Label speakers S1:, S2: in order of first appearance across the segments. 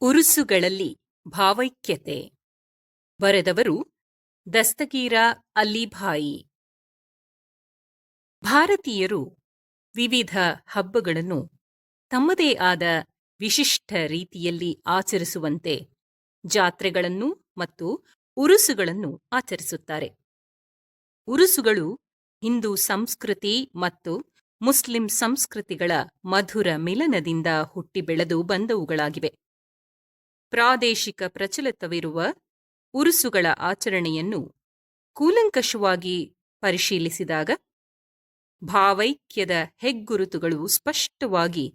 S1: ಉರುಸುಗಳಲ್ಲಿ ಭಾವೈಕ್ಯತೆ. ಬರೆದವರು ದಸ್ತಗೀರ ಅಲಿಭಾಯಿ. ಭಾರತೀಯರು ವಿವಿಧ ಹಬ್ಬಗಳನ್ನು ತಮ್ಮದೇ ಆದ ವಿಶಿಷ್ಟ ರೀತಿಯಲ್ಲಿ ಆಚರಿಸುವಂತೆ ಜಾತ್ರೆಗಳನ್ನು ಮತ್ತು ಉರುಸುಗಳನ್ನು ಆಚರಿಸುತ್ತಾರೆ. ಉರುಸುಗಳು ಹಿಂದೂ ಸಂಸ್ಕೃತಿ ಮತ್ತು ಮುಸ್ಲಿಂ ಸಂಸ್ಕೃತಿಗಳ ಮಧುರ ಮಿಲನದಿಂದ ಹುಟ್ಟಿ ಬೆಳೆದು ಬಂದವುಗಳಾಗಿವೆ. ಪ್ರಾದೇಶಿಕ ಪ್ರಚಲಿತವಿರುವ ಉರುಸುಗಳ ಆಚರಣೆಯನ್ನು ಕೂಲಂಕಷವಾಗಿ ಪರಿಶೀಲಿಸಿದಾಗ ಭಾವೈಕ್ಯದ ಹೆಗ್ಗುರುತುಗಳು ಸ್ಪಷ್ಟವಾಗಿ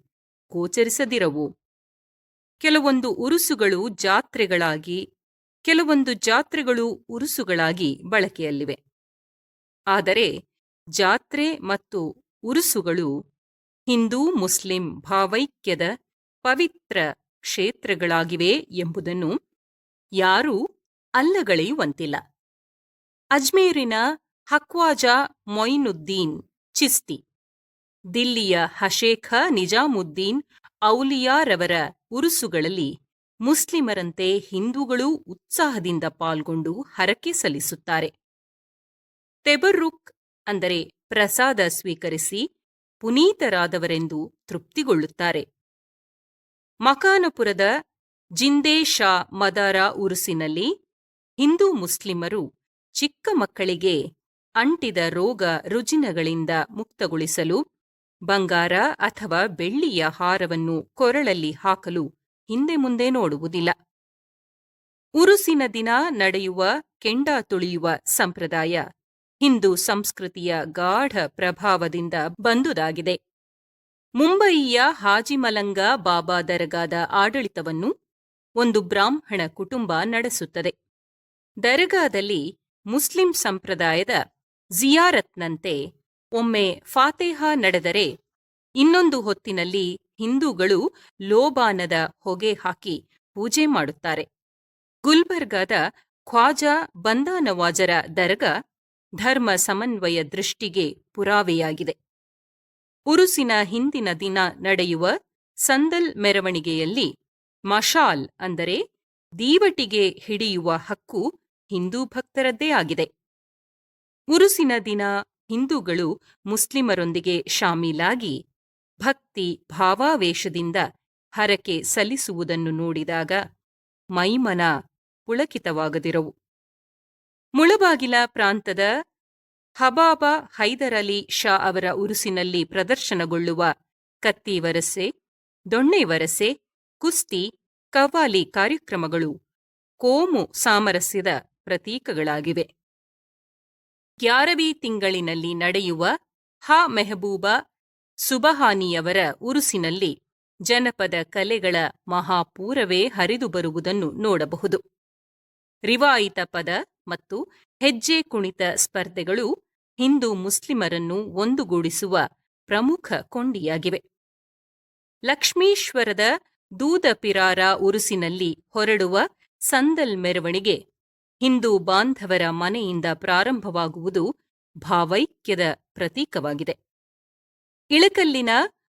S1: ಗೋಚರಿಸದಿರವು. ಕೆಲವೊಂದು ಉರುಸುಗಳು ಜಾತ್ರೆಗಳಾಗಿ, ಕೆಲವೊಂದು ಜಾತ್ರೆಗಳು ಉರುಸುಗಳಾಗಿ ಬಳಕೆಯಲ್ಲಿವೆ. ಆದರೆ ಜಾತ್ರೆ ಮತ್ತು ಉರುಸುಗಳು ಹಿಂದೂ ಮುಸ್ಲಿಂ ಭಾವೈಕ್ಯದ ಪವಿತ್ರ ಕ್ಷೇತ್ರಗಳಾಗಿವೆ ಎಂಬುದನ್ನು ಯಾರೂ ಅಲ್ಲಗಳೆಯುವಂತಿಲ್ಲ. ಅಜ್ಮೇರಿನ ಹಖ್ವಾಜಾ ಮೊಯಿನುದ್ದೀನ್ ಚಿಸ್ತಿ, ದಿಲ್ಲಿಯ ಹಶೇಖ ನಿಜಾಮುದ್ದೀನ್ ಔಲಿಯಾರವರ ಉರುಸುಗಳಲ್ಲಿ ಮುಸ್ಲಿಮರಂತೆ ಹಿಂದೂಗಳೂ ಉತ್ಸಾಹದಿಂದ ಪಾಲ್ಗೊಂಡು ಹರಕೆ ಸಲ್ಲಿಸುತ್ತಾರೆ. ತೆಬರ್ರುಕ್ ಅಂದರೆ ಪ್ರಸಾದ ಸ್ವೀಕರಿಸಿ ಪುನೀತರಾದವರೆಂದು ತೃಪ್ತಿಗೊಳ್ಳುತ್ತಾರೆ. ಮಕಾನಪುರದ ಜಿಂದೇ ಶಾ ಮದಾರ ಉರುಸಿನಲ್ಲಿ ಹಿಂದೂ ಮುಸ್ಲಿಮರು ಚಿಕ್ಕ ಮಕ್ಕಳಿಗೆ ಅಂಟಿದ ರೋಗ ರುಜಿನಗಳಿಂದ ಮುಕ್ತಗೊಳಿಸಲು ಬಂಗಾರ ಅಥವಾ ಬೆಳ್ಳಿಯ ಹಾರವನ್ನು ಕೊರಳಲ್ಲಿ ಹಾಕಲು ಹಿಂದೆ ಮುಂದೆ ನೋಡುವುದಿಲ್ಲ. ಉರುಸಿನ ದಿನ ನಡೆಯುವ ಕೆಂಡ ತುಳಿಯುವ ಸಂಪ್ರದಾಯ ಹಿಂದೂ ಸಂಸ್ಕೃತಿಯ ಗಾಢ ಪ್ರಭಾವದಿಂದ ಬಂದುದಾಗಿದೆ. ಮುಂಬಯಿಯ ಹಾಜಿಮಲಂಗ ಬಾಬಾ ದರ್ಗಾದ ಆಡಳಿತವನ್ನು ಒಂದು ಬ್ರಾಹ್ಮಣ ಕುಟುಂಬ ನಡೆಸುತ್ತದೆ. ದರ್ಗಾದಲ್ಲಿ ಮುಸ್ಲಿಂ ಸಂಪ್ರದಾಯದ ಜಿಯಾರತ್ನಂತೆ ಒಮ್ಮೆ ಫಾತೇಹಾ ನಡೆದರೆ ಇನ್ನೊಂದು ಹೊತ್ತಿನಲ್ಲಿ ಹಿಂದೂಗಳು ಲೋಬಾನದ ಹೊಗೆ ಹಾಕಿ ಪೂಜೆ ಮಾಡುತ್ತಾರೆ. ಗುಲ್ಬರ್ಗಾದ ಖ್ವಾಜಾ ಬಂದಾನವಾಜರ ದರ್ಗಾ ಧರ್ಮ ಸಮನ್ವಯ ದೃಷ್ಟಿಗೆ ಪುರಾವೆಯಾಗಿದೆ. ಉರುಸಿನ ಹಿಂದಿನ ದಿನ ನಡೆಯುವ ಸಂದಲ್ ಮೆರವಣಿಗೆಯಲ್ಲಿ ಮಶಾಲ್ ಅಂದರೆ ದೀವಟಿಗೆ ಹಿಡಿಯುವ ಹಕ್ಕು ಹಿಂದೂ ಭಕ್ತರದ್ದೇ ಆಗಿದೆ. ಉರುಸಿನ ದಿನ ಹಿಂದೂಗಳು ಮುಸ್ಲಿಮರೊಂದಿಗೆ ಶಾಮೀಲಾಗಿ ಭಕ್ತಿ ಭಾವಾವೇಶದಿಂದ ಹರಕೆ ಸಲ್ಲಿಸುವುದನ್ನು ನೋಡಿದಾಗ ಮೈಮನ ಪುಳಕಿತವಾಗದಿರವು. ಮುಳಬಾಗಿಲ ಪ್ರಾಂತದ ಹಬಾಬ ಹೈದರಲಿ ಶಾ ಅವರ ಉರುಸಿನಲ್ಲಿ ಪ್ರದರ್ಶನಗೊಳ್ಳುವ ಕತ್ತಿ ವರಸೆ, ದೊಣ್ಣೆ ವರಸೆ, ಕುಸ್ತಿ, ಕವ್ವಾಲಿ ಕಾರ್ಯಕ್ರಮಗಳು ಕೋಮು ಸಾಮರಸ್ಯದ ಪ್ರತೀಕಗಳಾಗಿವೆ. ಗ್ಯಾರವಿ ತಿಂಗಳಿನಲ್ಲಿ ನಡೆಯುವ ಹಾ ಮೆಹಬೂಬ ಸುಬಹಾನಿಯವರ ಉರುಸಿನಲ್ಲಿ ಜನಪದ ಕಲೆಗಳ ಮಹಾಪೂರವೇ ಹರಿದು ಬರುವುದನ್ನು ನೋಡಬಹುದು. ರಿವಾಯಿತ ಪದ ಮತ್ತು ಹೆಜ್ಜೆ ಕುಣಿತ ಸ್ಪರ್ಧೆಗಳು ಹಿಂದೂ ಮುಸ್ಲಿಮರನ್ನು ಒಂದುಗೂಡಿಸುವ ಪ್ರಮುಖ ಕೊಂಡಿಯಾಗಿವೆ. ಲಕ್ಷ್ಮೀಶ್ವರದ ದೂದಪಿರಾರ ಉರುಸಿನಲ್ಲಿ ಹೊರಡುವ ಸಂದಲ್ ಮೆರವಣಿಗೆ ಹಿಂದೂ ಬಾಂಧವರ ಮನೆಯಿಂದ ಪ್ರಾರಂಭವಾಗುವುದು ಭಾವೈಕ್ಯದ ಪ್ರತೀಕವಾಗಿದೆ. ಇಳಕಲ್ಲಿನ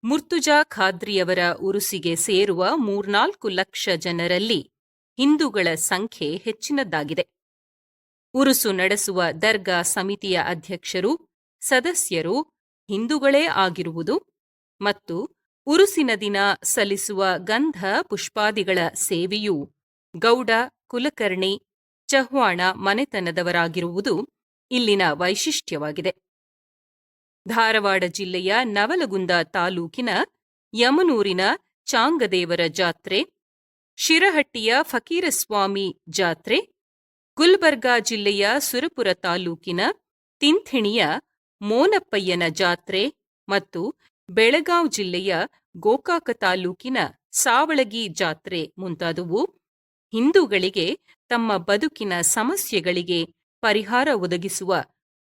S1: ಮುರ್ತುಜಾ ಖಾದ್ರಿಯವರ ಉರುಸಿಗೆ ಸೇರುವ 3-4 ಲಕ್ಷ ಜನರಲ್ಲಿ ಹಿಂದೂಗಳ ಸಂಖ್ಯೆ ಹೆಚ್ಚಿನದ್ದಾಗಿದೆ. ಉರುಸು ನಡೆಸುವ ದರ್ಗಾ ಸಮಿತಿಯ ಅಧ್ಯಕ್ಷರು, ಸದಸ್ಯರು ಹಿಂದೂಗಳೇ ಆಗಿರುವುದು ಮತ್ತು ಉರುಸಿನ ದಿನ ಸಲ್ಲಿಸುವ ಗಂಧ ಪುಷ್ಪಾದಿಗಳ ಸೇವೆಯೂ ಗೌಡ, ಕುಲಕರ್ಣಿ, ಚಹ್ವಾಣ ಮನೆತನದವರಾಗಿರುವುದು ಇಲ್ಲಿನ ವೈಶಿಷ್ಟ್ಯವಾಗಿದೆ. ಧಾರವಾಡ ಜಿಲ್ಲೆಯ ನವಲಗುಂದ ತಾಲೂಕಿನ ಯಮನೂರಿನ ಚಾಂಗದೇವರ ಜಾತ್ರೆ, ಶಿರಹಟ್ಟಿಯ ಫಕೀರಸ್ವಾಮಿ ಜಾತ್ರೆ, ಗುಲ್ಬರ್ಗಾ ಜಿಲ್ಲೆಯ ಸುರಪುರ ತಾಲೂಕಿನ ತಿಂಥಿಣಿಯ ಮೋನಪ್ಪಯ್ಯನ ಜಾತ್ರೆ ಮತ್ತು ಬೆಳಗಾವ್ ಜಿಲ್ಲೆಯ ಗೋಕಾಕ ತಾಲೂಕಿನ ಸಾವಳಗಿ ಜಾತ್ರೆ ಮುಂತಾದವು ಹಿಂದೂಗಳಿಗೆ ತಮ್ಮ ಬದುಕಿನ ಸಮಸ್ಯೆಗಳಿಗೆ ಪರಿಹಾರ ಒದಗಿಸುವ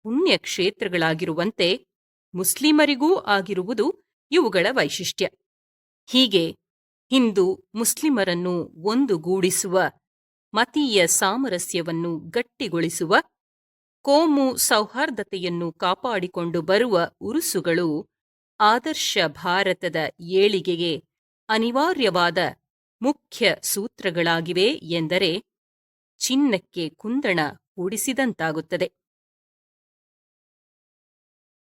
S1: ಪುಣ್ಯಕ್ಷೇತ್ರಗಳಾಗಿರುವಂತೆ ಮುಸ್ಲಿಮರಿಗೂ ಆಗಿರುವುದು ಇವುಗಳ ವೈಶಿಷ್ಟ್ಯ. ಹೀಗೆ ಹಿಂದೂ ಮುಸ್ಲಿಮರನ್ನು ಒಂದುಗೂಡಿಸುವ, ಮತೀಯ ಸಾಮರಸ್ಯವನ್ನು ಗಟ್ಟಿಗೊಳಿಸುವ, ಕೋಮು ಸೌಹಾರ್ದತೆಯನ್ನು ಕಾಪಾಡಿಕೊಂಡು ಬರುವ ಉರುಸುಗಳು ಆದರ್ಶ ಭಾರತದ ಏಳಿಗೆಗೆ ಅನಿವಾರ್ಯವಾದ ಮುಖ್ಯ ಸೂತ್ರಗಳಾಗಿವೆ ಎಂದರೆ ಚಿನ್ನಕ್ಕೆ ಕುಂದಣ ಕೂಡಿಸಿದಂತಾಗುತ್ತದೆ.